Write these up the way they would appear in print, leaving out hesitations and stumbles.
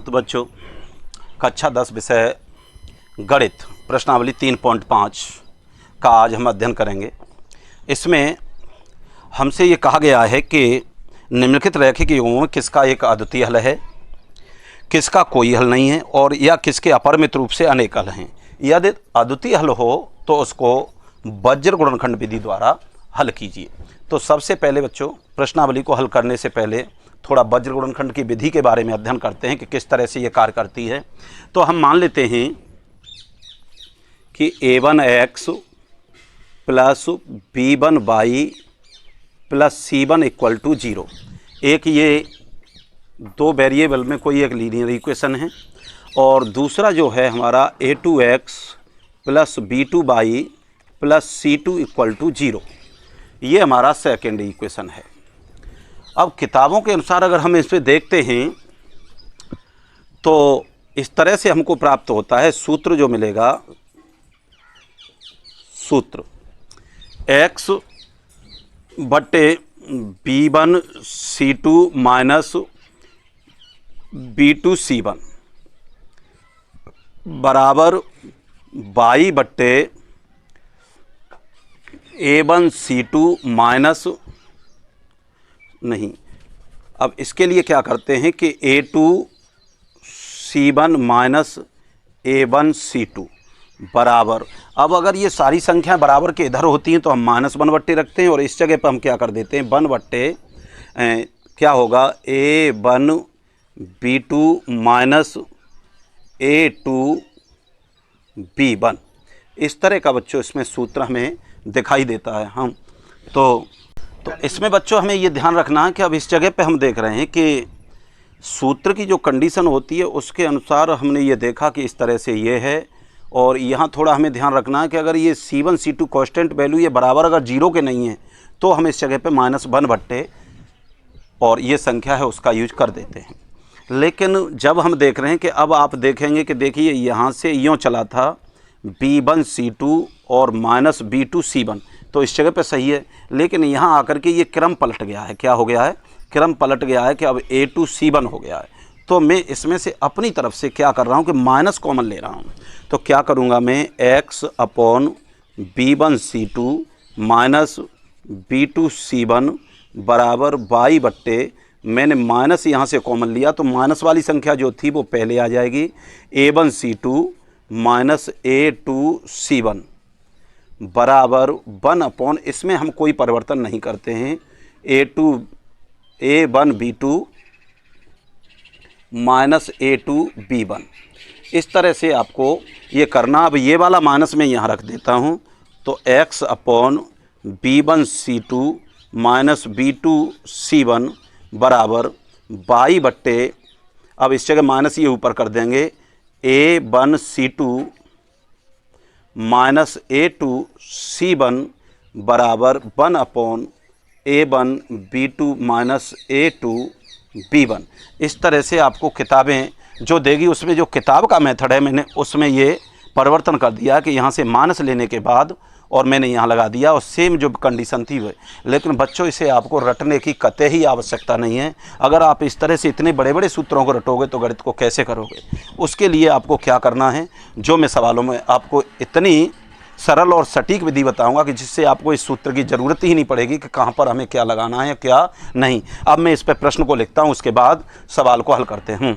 तो बच्चों कक्षा 10 विषय गणित प्रश्नावली 3.5 का आज हम अध्ययन करेंगे। इसमें हमसे ये कहा गया है कि निम्नलिखित रैखिक युग्मों में किसका एक अद्वितीय हल है, किसका कोई हल नहीं है और या किसके अपरिमित रूप से अनेक हल हैं। यदि अद्वितीय हल हो तो उसको वज्र गुणनखंड विधि द्वारा हल कीजिए। तो सबसे पहले बच्चों प्रश्नावली को हल करने से पहले थोड़ा वज्र गुणनखंड की विधि के बारे में अध्ययन करते हैं कि किस तरह से ये कार्य करती है। तो हम मान लेते हैं कि a1x plus b1y plus c1 equal to 0। एक ये दो वेरिएबल में कोई एक लीनियर इक्वेशन है और दूसरा जो है हमारा a2x plus b2y plus c2 equal to 0, ये हमारा सेकेंड इक्वेशन है। अब किताबों के अनुसार अगर हम इस पर देखते हैं तो इस तरह से हमको प्राप्त होता है। सूत्र जो मिलेगा, सूत्र x बटे b1 c2 minus b2 c1 बराबर y बटे a1 c2 माइनस नहीं। अब इसके लिए क्या करते हैं कि a2 c1 minus a1 c2 बराबर, अब अगर ये सारी संख्याएं बराबर के इधर होती हैं तो हम -1 बट्टे रखते हैं और इस जगह पर हम क्या कर देते हैं 1 बट्टे क्या होगा a1 b2 minus a2 b1। इस तरह का बच्चों इसमें सूत्र हमें दिखाई देता है। हम तो इसमें बच्चों हमें ये ध्यान रखना है कि अब इस जगह पे हम देख रहे हैं कि सूत्र की जो कंडीशन होती है उसके अनुसार हमने ये देखा कि इस तरह से ये है। और यहाँ थोड़ा हमें ध्यान रखना है कि अगर ये c1 c2 कांस्टेंट वैल्यू ये बराबर अगर 0 के नहीं है तो हम इस जगह पे -1 बट्टे और ये संख्या है उसका यूज कर देते हैं। लेकिन जब हम देख रहे हैं कि अब आप देखेंगे कि देखिए यहाँ से यूँ चला था b1 c2 और माइनस b2 c1, तो इस जगह पे सही है। लेकिन यहाँ आकर के ये क्रम पलट गया है। क्या हो गया है? क्रम पलट गया है कि अब a2 c1 हो गया है। तो मैं इसमें से अपनी तरफ से क्या कर रहा हूँ कि माइनस कॉमन ले रहा हूँ। तो क्या करूँगा मैं x upon b1 c2 minus b2 c1 बराबर y बट्टे, मैंने माइनस यहाँ से कॉमन लिया तो माइनस वाली संख्या जो थी वो पहले आ जाएगी, a1 c2 minus a2 c1 बराबर 1 अपॉन, इसमें हम कोई परिवर्तन नहीं करते हैं, a1 b2 minus a2 b1। इस तरह से आपको ये करना। अब ये वाला माइनस मैं यहाँ रख देता हूँ तो x upon b1 c2 minus b2 c1 बराबर y बट्टे, अब इस जगह माइनस ये ऊपर कर देंगे, a1 c2 minus a2 c1 बराबर 1 upon a1 b2 minus a2 b1। इस तरह से आपको किताबें जो देगी उसमें जो किताब का मेथड है मैंने उसमें ये परिवर्तन कर दिया कि यहाँ से माइनस लेने के बाद और मैंने यहाँ लगा दिया और सेम जो कंडीशन थी वो। लेकिन बच्चों इसे आपको रटने की कतई ही आवश्यकता नहीं है। अगर आप इस तरह से इतने बड़े बड़े सूत्रों को रटोगे तो गणित को कैसे करोगे? उसके लिए आपको क्या करना है, जो मैं सवालों में आपको इतनी सरल और सटीक विधि बताऊंगा कि जिससे आपको इस सूत्र की ज़रूरत ही नहीं पड़ेगी कि कहाँ पर हमें क्या लगाना है या क्या नहीं। अब मैं इस पर प्रश्न को लिखता हूँ, उसके बाद सवाल को हल करते हैं।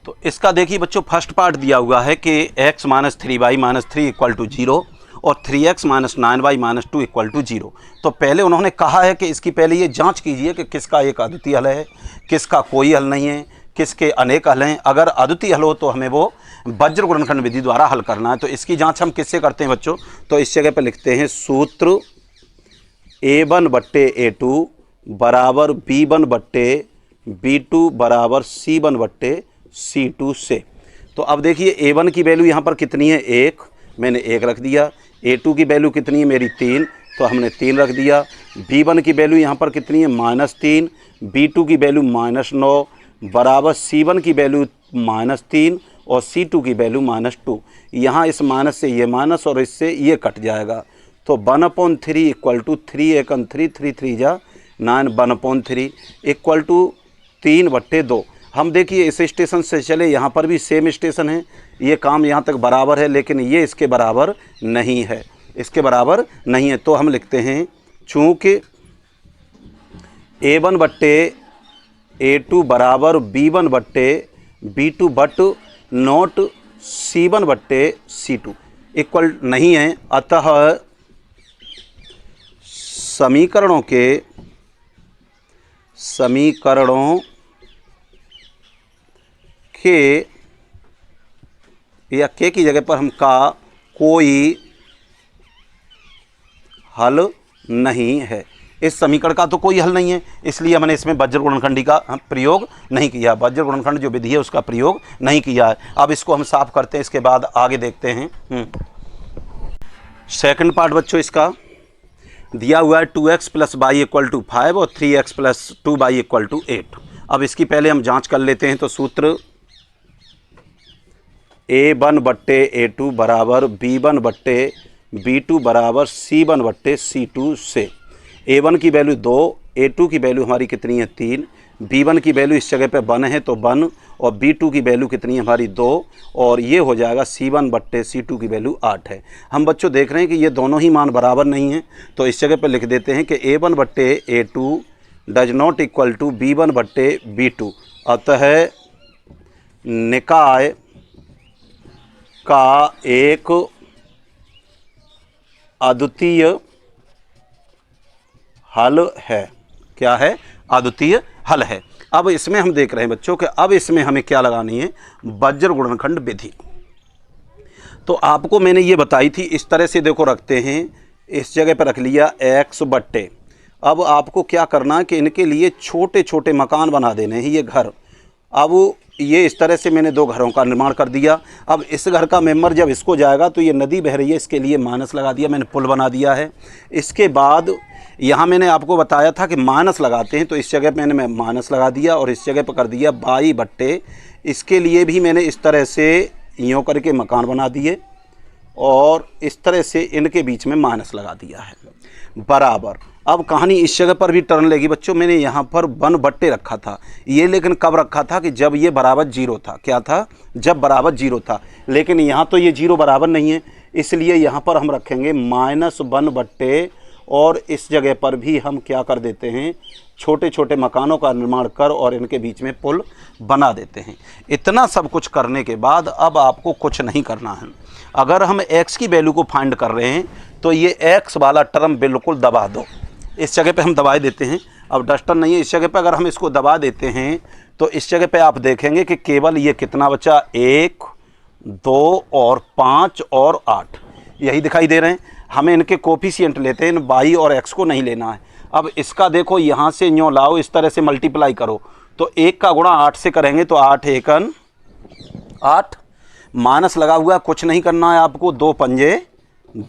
तो इसका देखिए बच्चों फर्स्ट पार्ट दिया हुआ है कि x minus 3y minus 3 equal to 0 और 3x minus 9y minus 2 equal to 0। तो पहले उन्होंने कहा है कि इसकी पहले ये जांच कीजिए कि किसका एक अद्वितीय हल है, किसका कोई हल नहीं है, किसके अनेक हल हैं। अगर अद्वितीय हल हो तो हमें वो वज्र गुणनखंड विधि द्वारा हल करना है। तो इसकी जांच हम किससे करते हैं बच्चों? तो इस जगह पे लिखते हैं सूत्र a1 बट्टे a2 बराबर b1 बट्टे b2 बराबर c1 बट्टे c2 से। तो अब देखिए a1 की वैल्यू यहाँ पर कितनी है? 1, मैंने 1 रख दिया। a2 की वैल्यू कितनी है मेरी? 3, तो हमने 3 रख दिया। b1 की वैल्यू यहाँ पर कितनी है? -3, b2 की वैल्यू -9 बराबर c1 की वैल्यू -3 और c2 की वैल्यू -2। यहाँ इस माइनस से ये माइनस और इससे ये कट जाएगा। तो 1/3 इक्वल टू 3 एकन 3 3 3 जा 9 1/3 इक्वल टू 3/2। हम देखिए इस स्टेशन से चले, यहाँ पर भी सेम स्टेशन है, ये काम यहाँ तक बराबर है, लेकिन ये इसके बराबर नहीं है, इसके बराबर नहीं है। तो हम लिखते हैं चूँकि A1 बट्टे A2 बराबर B1 बट्टे B2 बट नॉट C1 बट्टे C2 इक्वल नहीं है, अतः समीकरणों के या के की जगह पर हम का कोई हल नहीं है। इस समीकरण का तो कोई हल नहीं है, इसलिए हमने इसमें वज्र गुणनखंडी का प्रयोग नहीं किया, वज्र गुणनखंड जो विधि है उसका प्रयोग नहीं किया है। अब इसको हम साफ करते हैं, इसके बाद आगे देखते हैं। सेकंड पार्ट बच्चों इसका दिया हुआ है 2x plus Y equal to 5 और 3x plus 2y equal to 8। अब इसकी पहले हम जांच कर लेते हैं। तो सूत्र A1 बट्टे A2 बराबर B1 बट्टे B2 बराबर C1 बट्टे C2 से A1 की वैल्यू 2, A2 की वैल्यू हमारी कितनी है 3, B1 की वैल्यू इस जगह पे 1 है तो 1, और B2 की वैल्यू कितनी है हमारी 2, और ये हो जाएगा C1 बट्टे C2 की वैल्यू 8 है। हम बच्चों देख रहे हैं कि ये दोनों ही मान बराबर नहीं हैं, तो इस जगह पे लिख देते हैं कि A1 बट्टे A2 does not equal to B1 बट्टे B2, अतः निकाय का एक अद्वितीय हल है। क्या है? अद्वितीय हल है। अब इसमें हम देख रहे हैं बच्चों कि अब इसमें हमें क्या लगानी है, वज्र गुणनखंड विधि। तो आपको मैंने ये बताई थी, इस तरह से देखो रखते हैं, इस जगह पर रख लिया x बट्टे। अब आपको क्या करना है कि इनके लिए छोटे छोटे मकान बना देने हैं, ये घर। अब ये इस तरह से मैंने 2 घरों का निर्माण कर दिया। अब इस घर का मेंबर जब इसको जाएगा तो ये नदी बह रही है, इसके लिए माइनस लगा दिया, मैंने पुल बना दिया है। इसके बाद यहाँ मैंने आपको बताया था कि माइनस लगाते हैं, तो इस जगह पे मैंने माइनस लगा दिया और इस जगह पर कर दिया बाई बट्टे। इसके लिए भी मैंने इस तरह से यूँ करके मकान बना दिए और इस तरह से इनके बीच में माइनस लगा दिया है, बराबर। अब कहानी इस जगह पर भी टर्न लेगी बच्चों। मैंने यहाँ पर 1 बट्टे रखा था, ये लेकिन कब रखा था कि जब ये बराबर 0 था। क्या था? जब बराबर 0 था। लेकिन यहाँ तो ये 0 बराबर नहीं है, इसलिए यहाँ पर हम रखेंगे -1 बट्टे, और इस जगह पर भी हम क्या कर देते हैं, छोटे छोटे मकानों का निर्माण कर और इनके बीच में पुल बना देते हैं। इतना सब कुछ करने के बाद अब आपको कुछ नहीं करना है। अगर हम x की वैल्यू को फाइंड कर रहे हैं तो ये x वाला टर्म बिल्कुल दबा दो। इस जगह पे हम दबा देते हैं, अब डस्टर नहीं है, इस जगह पे अगर हम इसको दबा देते हैं तो इस जगह पे आप देखेंगे कि केवल ये कितना बचा, 1, 2 और 5 और 8 यही दिखाई दे रहे हैं। हमें इनके कोफिशिएंट लेते हैं, y और x को नहीं लेना है। अब इसका देखो यहाँ से यूँ लाओ, इस तरह से मल्टीप्लाई करो, तो 1 का गुणा 8 से करेंगे तो 8 एकन 8, माइनस लगा हुआ है, कुछ नहीं करना है आपको, 2 पंजे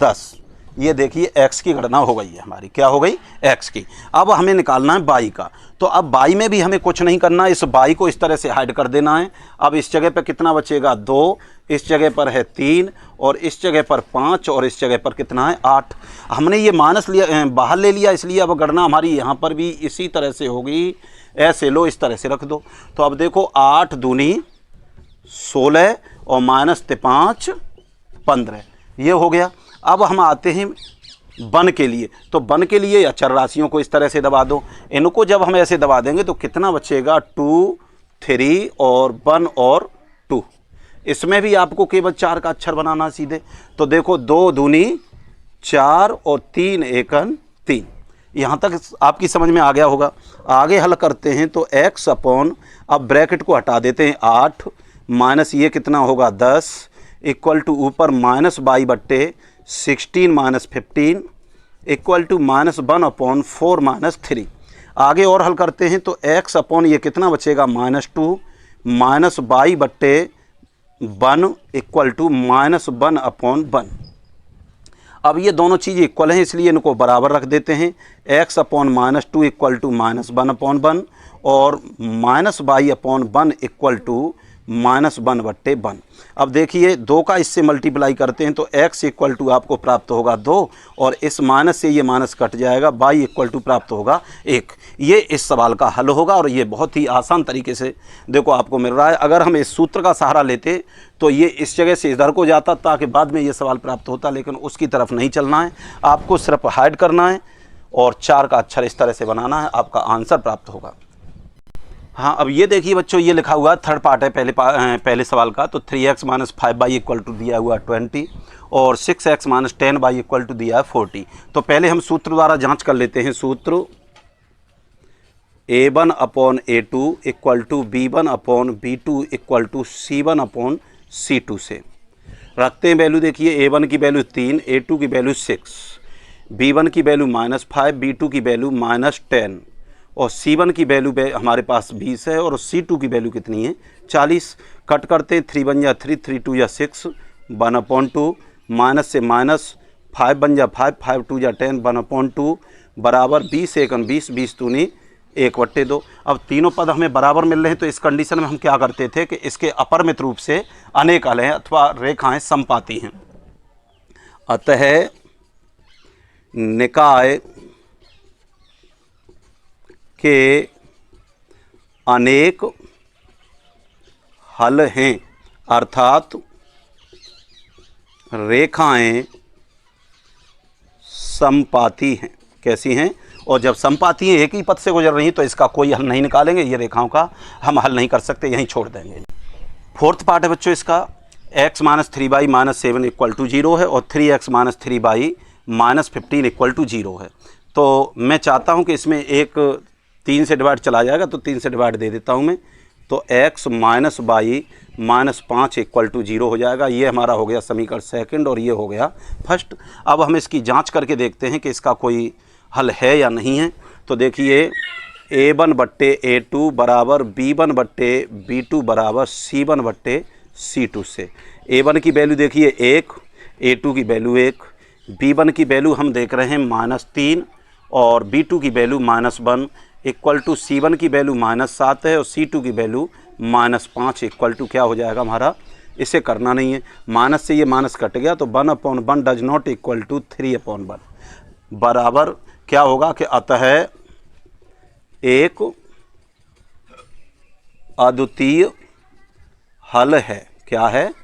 10। ये देखिए x की गणना हो गई है हमारी। क्या हो गई? x की। अब हमें निकालना है y का। तो अब y में भी हमें कुछ नहीं करना है, इस y को इस तरह से हाइड कर देना है। अब इस जगह पर कितना बचेगा, 2, इस जगह पर है 3, और इस जगह पर 5, और इस जगह पर कितना है, 8। हमने ये माइनस लिया, बाहर ले लिया, इसलिए अब गणना हमारी यहाँ पर भी इसी तरह से होगी। ऐसे लो, इस तरह से रख दो। तो अब देखो 8 दूनी 16 और -5 15, ये हो गया। अब हम आते हैं बन के लिए। तो बन के लिए अचर राशियों को इस तरह से दबा दो। इनको जब हम ऐसे दबा देंगे तो कितना बचेगा, 2, 3 और 1 और 2। इसमें भी आपको केवल 4 का अक्षर बनाना सीधे। तो देखो 2 दूनी 4 और 3 एकन 3। यहाँ तक आपकी समझ में आ गया होगा। आगे हल करते हैं तो x अपॉन, अब ब्रैकेट को हटा देते हैं, 8 माइनस ये कितना होगा 10 इक्वल टू ऊपर -y बट्टे 16 - 15 इक्वल टू -1 अपॉन 4 - 3। आगे और हल करते हैं तो x अपॉन ये कितना बचेगा, -2 माइनस y बट्टे 1 इक्वल टू -1 अपॉन 1। अब ये दोनों चीज़ इक्वल हैं, इसलिए इनको बराबर रख देते हैं। x upon -2 equal to -1 upon 1 और -y upon 1 equal to minus 1/1। अब देखिए 2 का इससे मल्टीप्लाई करते हैं तो x इक्वल टू आपको प्राप्त होगा 2 और इस माइनस से ये माइनस कट जाएगा, y इक्वल टू प्राप्त होगा 1। ये इस सवाल का हल होगा और ये बहुत ही आसान तरीके से देखो आपको मिल रहा है। अगर हम इस सूत्र का सहारा लेते तो ये इस जगह से इधर को जाता ताकि बाद में ये सवाल प्राप्त होता, लेकिन उसकी तरफ नहीं चलना है, आपको सिर्फ हाइड करना है और 4 का अक्षर इस तरह से बनाना है, आपका आंसर प्राप्त होगा। हाँ, अब ये देखिए बच्चों, ये लिखा हुआ है थर्ड पार्ट है पहले सवाल का। तो 3x minus 5y equal to दिया हुआ 20 और 6x minus 10y equal to दिया है 40। तो पहले हम सूत्र द्वारा जांच कर लेते हैं। सूत्र a1 upon a2 equal to b1 upon b2 equal to c1 upon c2 से रखते हैं वैल्यू। देखिए a1 की वैल्यू 3, a2 की वैल्यू 6, b1 की वैल्यू -5, b2 की वैल्यू -10 और C1 की वैल्यू हमारे पास 20 है और C2 की वैल्यू कितनी है 40। कट करते हैं, 3 बन जा 3, 3 2 जा 6, 1/2 माइनस से माइनस 5 बन जा 5, 5 2 जा 10, 1/2 बराबर 20 एकम 20, 20 दूनी 1/2। अब तीनों पद हमें बराबर मिल रहे हैं तो इस कंडीशन में हम क्या करते थे कि इसके अपरमित रूप से अनेक हल हैं अथवा रेखाएं समपाती हैं। अतः निकाय के अनेक हल हैं, अर्थात रेखाएं समपाती हैं। कैसी हैं? और जब समपाती हैं, एक ही पथ से गुजर रही हैं, तो इसका कोई हल नहीं निकालेंगे, ये रेखाओं का हम हल नहीं कर सकते, यहीं छोड़ देंगे। फोर्थ पार्ट है बच्चों इसका, x minus 3y minus 7 equal to 0 है और 3x minus 3y minus 15 equal to 0 है। तो मैं चाहता हूं कि इसमें एक 3 से डिवाइड चला जाएगा तो 3 से डिवाइड दे देता हूं मैं। तो x minus y minus 5 equal to 0 हो जाएगा। ये हमारा हो गया समीकरण सेकंड और ये हो गया फर्स्ट। अब हम इसकी जांच करके देखते हैं कि इसका कोई हल है या नहीं है। तो देखिए a1/a2 बराबर b1/b2 बराबर c1/c2 से a1 की वैल्यू देखिए 1, a2 की वैल्यू 1, b1 की वैल्यू हम देख रहे हैं -3 और b2 की वैल्यू -1 इक्वल टू c1 की वैल्यू -7 है और c2 की वैल्यू -5 इक्वल टू क्या हो जाएगा हमारा, इसे करना नहीं है, माइनस से ये माइनस कट गया तो 1/1 डज नॉट इक्वल टू 3/1 बराबर क्या होगा कि अतः एक अद्वितीय हल है। क्या है?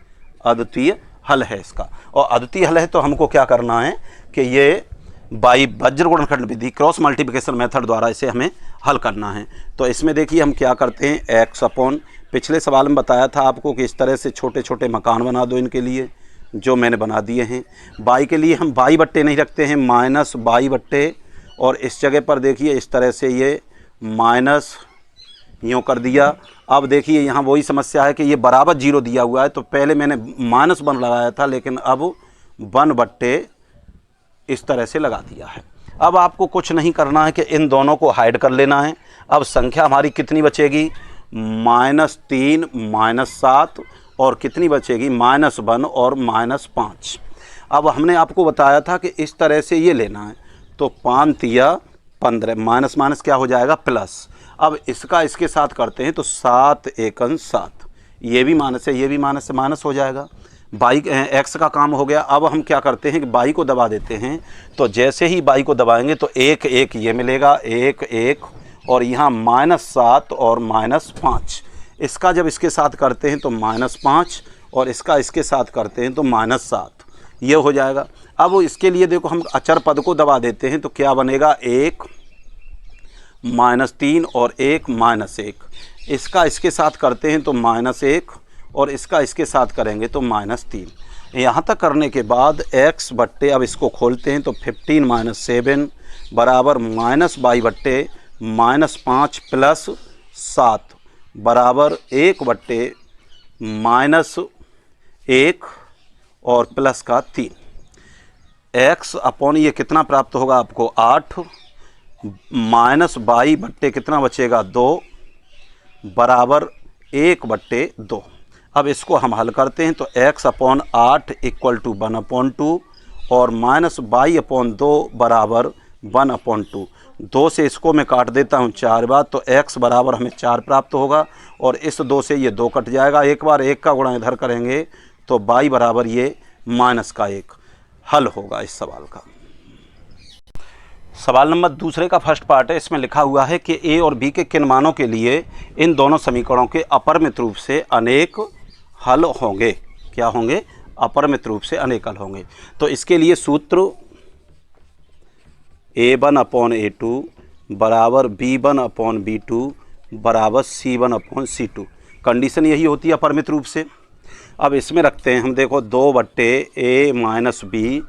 अद्वितीय हल है इसका। और अद्वितीय हल है तो हमको क्या करना है कि ये बाई वज्र गुणनखंड विधि क्रॉस मल्टीप्लिकेशन मेथड द्वारा इसे हमें हल करना है। तो इसमें देखिए हम क्या करते हैं, x अपॉन, पिछले सवाल में बताया था आपको कि इस तरह से छोटे छोटे मकान बना दो इनके लिए, जो मैंने बना दिए हैं। y के लिए हम y/, नहीं रखते हैं, माइनस y/, और इस जगह पर देखिए इस तरह से ये माइनस यूँ कर दिया। अब देखिए यहाँ वही समस्या है कि ये बराबर 0 दिया हुआ है, तो पहले मैंने -1 लगाया था लेकिन अब 1/, इस तरह से लगा दिया है। अब आपको कुछ नहीं करना है कि इन दोनों को हाइड कर लेना है। अब संख्या हमारी कितनी बचेगी, -3 -7 और कितनी बचेगी, -1 और -5। अब हमने आपको बताया था कि इस तरह से ये लेना है, तो 5 तिया 15, माइनस माइनस क्या हो जाएगा प्लस। अब इसका इसके साथ करते हैं तो 7 एकन 7, ये भी माइनस है, ये भी माइनस से माइनस हो जाएगा। बाई एक्स का काम हो गया। अब हम क्या करते हैं कि बाई को दबा देते हैं, तो जैसे ही बाई को दबाएंगे तो 1 1 ये मिलेगा, 1 1 और यहाँ -7 और -5। इसका जब इसके साथ करते हैं तो -5 और इसका इसके साथ करते हैं तो -7, ये हो जाएगा। अब इसके लिए देखो हम अचर पद को दबा देते हैं तो क्या बनेगा, 1 -3 और 1 -1। इसका इसके साथ करते हैं तो -1 और इसका इसके साथ करेंगे तो -3। यहाँ तक करने के बाद x/, अब इसको खोलते हैं तो 15 - 7 बराबर -y/, -5 प्लस 7 बराबर 1/, -1 और प्लस का 3। x अपॉन ये कितना प्राप्त होगा आपको 8, -y/, कितना बचेगा 2 बराबर 1/2। अब इसको हम हल करते हैं तो x अपॉन 8 इक्वल टू 1/2 और -y/2 बराबर 1/2। 2 से इसको मैं काट देता हूँ 4 बार, तो x बराबर हमें 4 प्राप्त होगा और इस 2 से ये 2 कट जाएगा। एक बार 1 का गुणा इधर करेंगे तो y बराबर ये -1 हल होगा इस सवाल का। सवाल नंबर दूसरे का फर्स्ट पार्ट है। इसमें लिखा हुआ है कि a और b के किन मानों के लिए इन दोनों समीकरणों के अपरिमित रूप से अनेक हल होंगे। क्या होंगे? अपरिमित रूप से अनेक हल होंगे। तो इसके लिए सूत्र a1/a2 बराबर b1/b2 बराबर c1/c2। कंडीशन यही होती है अपरिमित रूप से। अब इसमें रखते हैं हम, देखो 2/a - b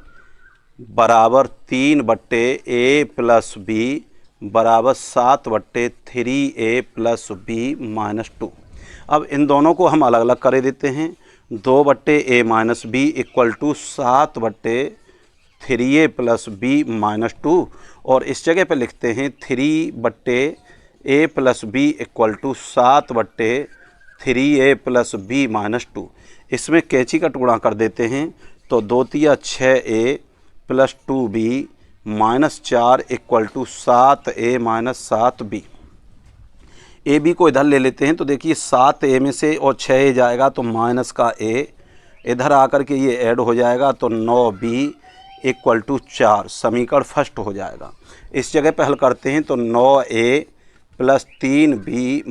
बराबर 3/a + b बराबर 7/3a + b - 2। अब इन दोनों को हम अलग अलग कर देते हैं। 2/a - b = 7/3a + b - 2 और इस जगह पे लिखते हैं 3/a + b = 7/3a + b - 2। इसमें कैंची का टुकड़ा कर देते हैं तो 2 तिया 6a + 2b - 4 = 7a - 7b। A B को इधर ले लेते हैं तो देखिए 7a में से और 6a जाएगा तो माइनस का a, इधर आकर के ये ऐड हो जाएगा तो 9b = 4। समीकरण फर्स्ट हो जाएगा। इस जगह पे हल करते हैं तो 9a + 3b -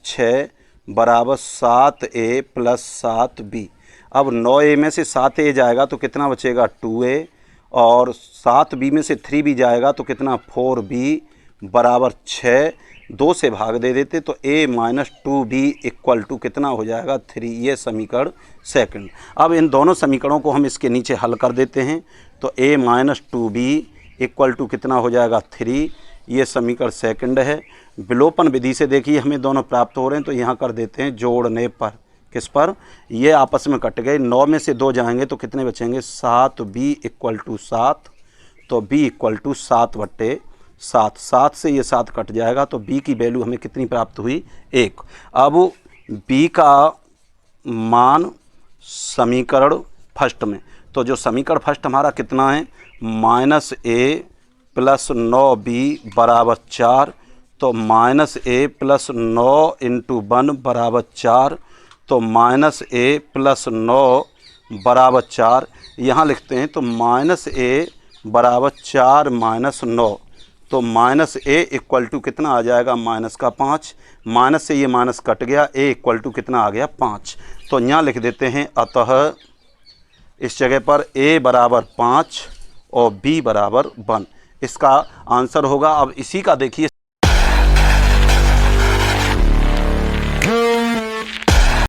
6 बराबर 7a + 7b। अब 9a में से 7a जाएगा तो कितना बचेगा 2a और 7b में से 3b जाएगा तो कितना 4b बराबर 6। 2 से भाग दे देते तो a - 2b = कितना हो जाएगा 3। ये समीकरण सेकंड। अब इन दोनों समीकरणों को हम इसके नीचे हल कर देते हैं तो a - 2b = कितना हो जाएगा 3। ये समीकरण सेकंड है। विलोपन विधि से देखिए हमें दोनों प्राप्त हो रहे हैं तो यहाँ कर देते हैं जोड़ने पर। किस पर? ये आपस में कट गए। 9 में से 2 जाएंगे तो कितने बचेंगे 7b = 7। तो b = 7/7। 7 से ये 7 कट जाएगा तो b की वैल्यू हमें कितनी प्राप्त हुई 1। अब b का मान समीकरण फर्स्ट में, तो जो समीकरण फर्स्ट हमारा कितना है -a + 9b बराबर 4। तो -a + 9 × 1 बराबर 4। तो -a + 9 बराबर 4 यहाँ लिखते हैं तो -a बराबर 4 - 9। तो -a = कितना आ जाएगा -5। माइनस से ये माइनस कट गया, a = कितना आ गया 5। तो यहाँ लिख देते हैं अतः इस जगह पर a बराबर 5 और b बराबर 1 इसका आंसर होगा। अब इसी का देखिए